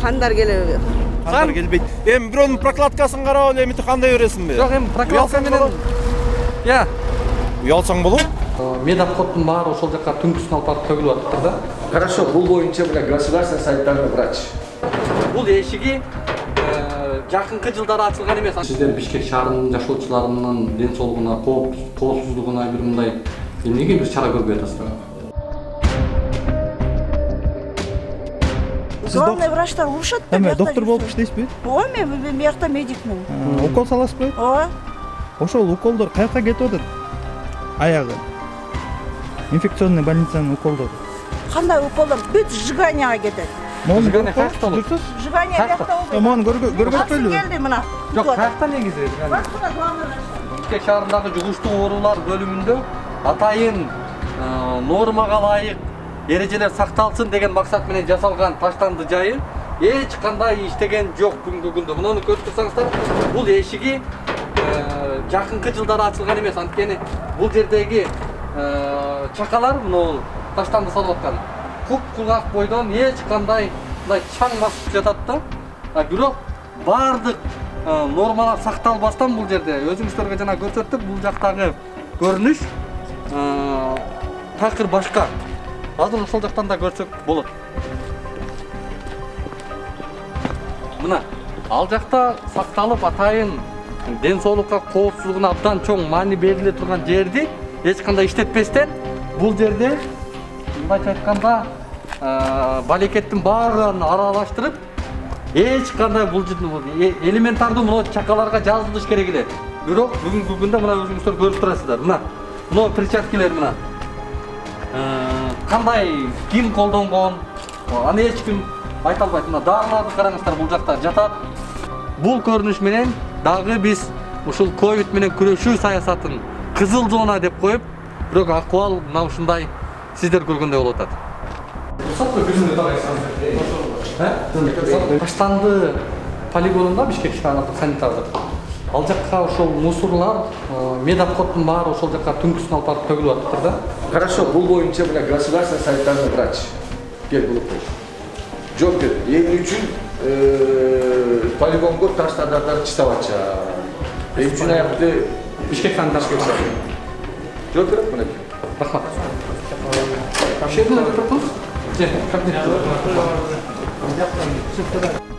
Кандар келеби? Кандар келбейт. Эми бирөөнүн прокладкасын карап эле эмити кандай бересиңби? Жок, эми прокладка менен Уялсаң болот. медобходдун баары ошол жака түнкүсүн алып барып төгүлүп атыптыр да. Хорошо, бул боюнча мына государственный санитарный врач. Бул эшиги жакынкы жылдары ачылган эмес. Сиздер Бишкек шаарынын жашоочуларынын ден соолугуна, коопсуздугуна бир мындай эмнеге бир чара көрбөй атасыздар? Главный врачтар урушат да. Эме доктор болуп иштейсизби? Ооба, мен биякта медикмин. Укол саласызбы? Ооба. Ошол уколдор каяка кетип атат? Аягы. Инфекционный больницанын уколдору. Кандай уколдор бүт сжиганияга кетет. Сжигание каякта болот? Сжигание биякта болот. Мону көргөзбөйлүбү? Келди мына. Жок, каякта негизи? Башкына главный врач. Бишкек шаарындагы жугуштуу оорулар бөлүмүндө атайын нормага ылайык эрежелер сакталсын деген максат менен жасалган таштанды жайы эч кандай иштеген жок бүгүнкү күндө. Муну көрүп турсаңыздар, бул эшиги жакынкы жылдары ачылган эмес. Анткени бул жердеги чакалар мына таштанды салып аткан. Куп-кургак бойдон эч кандай мындай чаң басып жатат да. Бирок бардык нормалар сакталбастан бул жерде өзүңүздөргө жана көрсөттүк, бул жактагы көрүнүш такыр башка. Азыр ошол жактан да көрсөк болот. Мына ал жакта сакталып атайын ден соолукка, коопсуздугуна абдан чоң маани бериле турган жерди эч кандай иштетпестен бул жерде мындайча айтканда балекеттин баарын аралаштырып эч кандай бул элементардуу мына чакаларга жазылыш керек эле. Бирок бүгүнкү күндө мына өзүңүздөр көрүп турасыздар. Мына перчаткалар мына кандай ким колдонгон, аны эч ким айта албайт. Мына даарыларды караңыздар, бул жакта жатат. Бул көрүнүш менен дагы биз ушул ковид менен күрөшүү саясатын кызыл зона деп коюп, бирок акыбал мына ушундай сиздер көргөндөй болуп атат. Таштанды полигонунда Бишкек шаардык санитардык. Ал жакка ошол мусорлар, медобходдун баары ошол жака түнкүсүн алып барып төгүлүп атыптыр да. Хорошо, бул боюнча мына государственный санитарный врач. Кел булуп. Жооп бер. Эмне үчүн полигонго таштандарды чыштап атышат? Эмне үчүн аякты Бишкек санитардык. Жооп берет мына. Рахмат.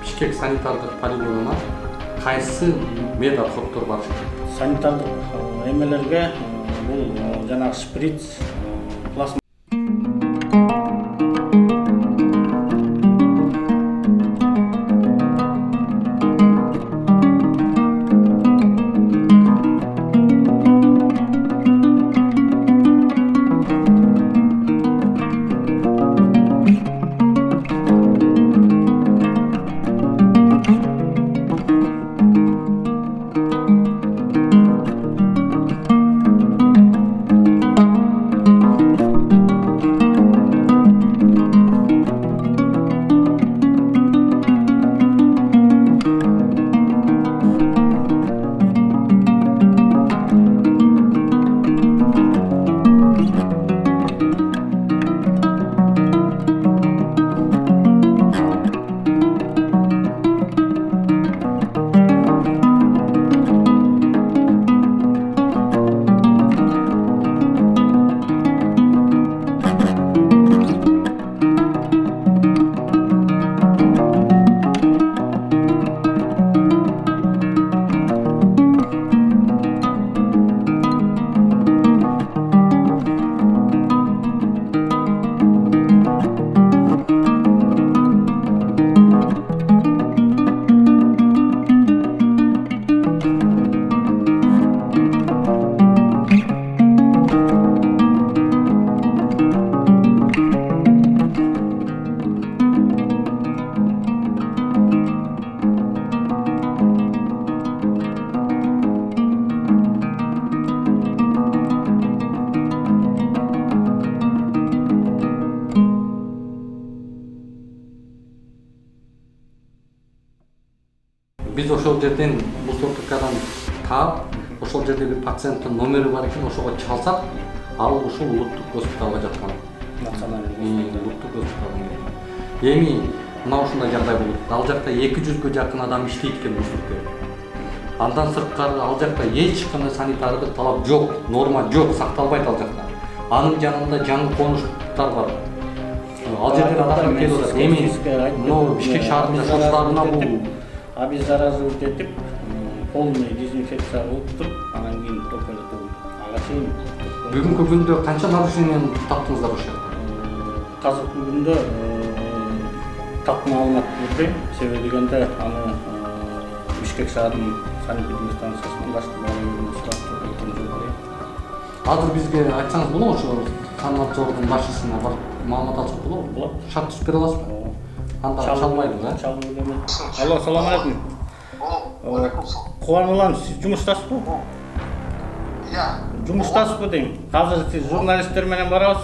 Бишкек санитардык полигонуна кайсы медобходдор бар? Санитардык эмелерге бул жанагы шприц, плазма. Biz ошол жерден мусордукадан таап, ошол жерде бир пациенттин номери бар экен, ошого чалсак, ал ушул улуттук госпиталга жаткан. Улуттук госпиталга. Эми мына ушундай жагдай болот. Ал жакта 200-гө жакын адам иштейт экен мусордо. Андан сырткары ал жакта эч кандай санитардык талап жок, норма жок, сакталбайт ал жакта. Анын жанында жаңы конуштар бар. Ал жерден адам келип атат. Эми мына Бишкек шаарында шочларына бул обеззараживать этип, полный дезинфекция кылып туруп, анан кийин только эле төгүп. Ага чейин бүгүнкү күндө канча нарушениени таптыңыздар ошол жакта? казыркы күндө так маалымат бербейм. Себеби дегенде аны Бишкек шаарынын санэпидемия станциясынан башкарууну сурап турган. Азыр бизге айтсаңыз болобу, ошо санатордун башчысына барып маалымат алсак болобу? Болот. Шарт түзүп бере аласызбы? Анда чалбайбыз, а? Чалбай элем. Алло, салам алейкум. Кубануулан, сиз жумуштасызбы? Жумуштасызбы дейм. Азыр сиз журналисттер менен барабыз.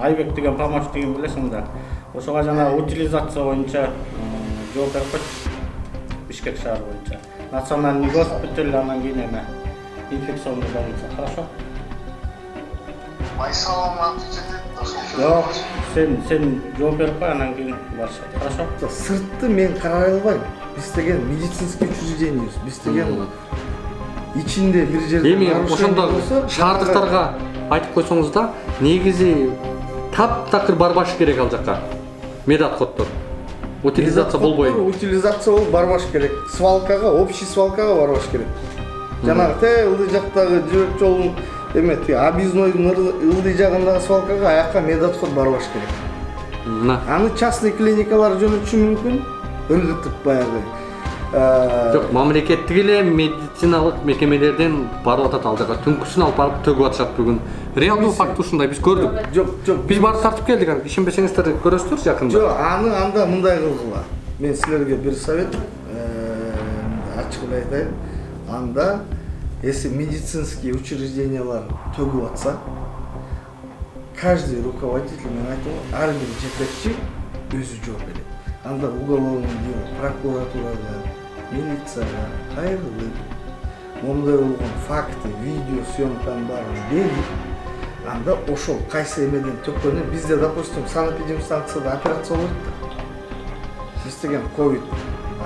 Айбек деген помощник деген билесиң да. Ошого жана утилизация боюнча жооп берип койчу. Бишкек шаары боюнча. Национальный госпиталь, анан кийин эме инфекционный больница. Хорошо? Жок, сен жооп берип кой, анан кийин барышат. Хорошо? Сыртты мен карай албайм. Биз деген медицинский учреждениебиз. Биз деген ичинде бир жерде Эми ошондо шаардыктарга айтып койсоңуз да, негизи таптакыр барбаш керек ал жака. Медотходдор. Утилизация болбой. Утилизация болуп барбаш керек. Свалкага, общий свалкага барбаш керек. Жанагы ылдый жактагы жибек жолдун эме объезднойдун ылдый жагындагы свалкага аякка медотход барбаш керек. Мына. Аны частный клиникалар жөнөтүшү мүмкүн. Ыргытып баягы. Жок, мамлекеттик эле медициналык мекемелерден барып атат ал жака. Түнкүсүн алып барып төгүп атышат бүгүн. Реалдуу факт ушундай, биз көрдүк. Жок. Биз барып тартып келдик, ишенбесеңиздер көрөсүздөр жакында. Жок, анда мындай кылгыла. Мен силерге бир совет ачык эле айтайын. Анда если медицинский учреждениялар төгүп атса, каждый руководитель, мен айтам, ар бир жетекчи өзү жооп берет. Анда уголовный дело, прокуратурага, милицияга кайрылып, мондай болгон факты, видео съемканын баарын берип, анда ошол кайсы эмеден төккөнү бизде, допустим, санэпидемия станцияда операция болот да. Биз деген ковид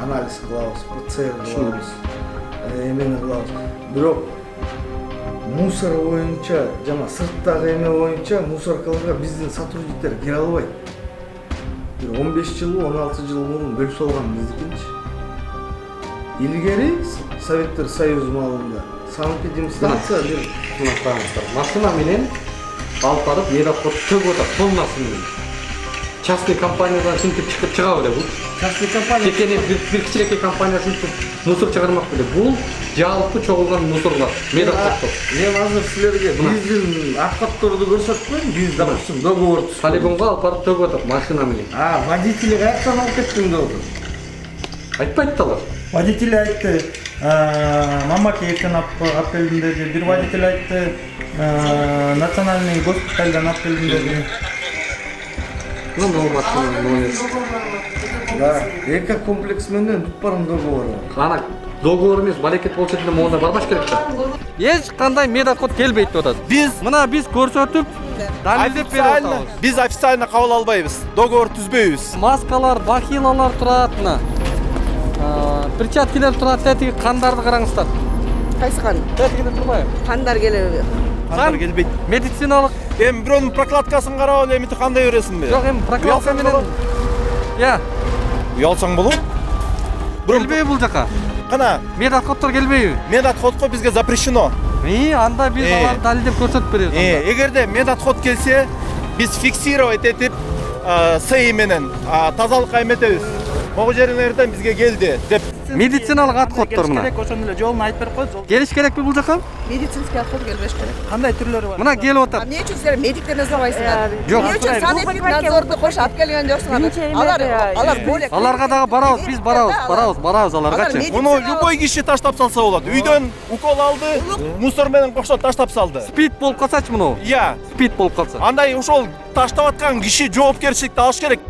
анализ кылабыз, ПЦР кылабыз, эмени кылабыз. Бирок мусор боюнча жана сырттагы эме боюнча мусоркаларга биздин сотрудниктер кире албайт. 15 жыл, 16 жыл мурун бөлүп алган биздикинчи. Илгери Советтер Союзу маалында санэпидемия станция бир Машина менен алып барып медотход төгүп атат тоннасы менен. Частный компаниядан сүнтүп чыгабы эле бул. частный компания Текени бир кичинекей компания сүнтүп мусор чыгармак беле. Бул жалпы чогулган мусорлар медотходдор. мен азыр силерге биздин отходдорду көрсөтпөйм. Биз, допустим, договор түзүп. Полигонго алып барып төгүп атат машина менен. Водители каяктан алып кеттиң деп отур. Айтпайт да алар. Водитель айтты, Мамакеевден алып келдим деди. Бир водитель айтты, национальный госпитальдан алып келдим деди. Ну, машина менен. Да, эко-комплекс менен бүт барын договор. Ана договор эмес, балекет болчу деле монда барбаш керек да. Эч кандай медотход келбейт деп атат. Биз көрсөтүп, далилдеп берип атабыз. Биз официально кабыл албайбыз. Договор түзбөйбүз. Маскалар, бахилалар турат мына. Перчаткилер турат, тетиги кандарды караңыздар. Кайсы кан? Тетигиде турбайбы? Кандар келеби? Кандар келбейт. Медициналык. Эми бирөөнүн прокладкасын карап эле эмитип кандай бересиңби? Жок, эми прокладка менен. Я, Уялсаң болот. келбейби бул жака? Кана, Медотходдор келбейби? медотходко бизге запрещено. Анда биз аларды далилдеп көрсөтүп беребиз. Эгерде медотход келсе, биз фиксировать этип СИ менен тазалыкка эметебиз. Могу жериңерден бизге келди деп. Медициналык отходдор мына. Ошону эле жолун айтып берип койсо. Келиш керекпи бул жака? Медицинский отход келбеш керек. Кандай түрлөрү бар? Мына келип атат. Эмне үчүн силер медиктерди ызабайсыңар? Жок. Эмне үчүн санэпиднадзорду кош алып келген жоксуңар? Алар болек. Аларга дагы барабыз, биз барабыз аларгачы. Муну любой киши таштап салса болот. Үйдөн укол алды, мусор менен кошо таштап салды. Спид болуп калсачы муну? Иә. Спид болуп калса. Андай ошол таштап аткан киши жоопкерчиликти алыш керек.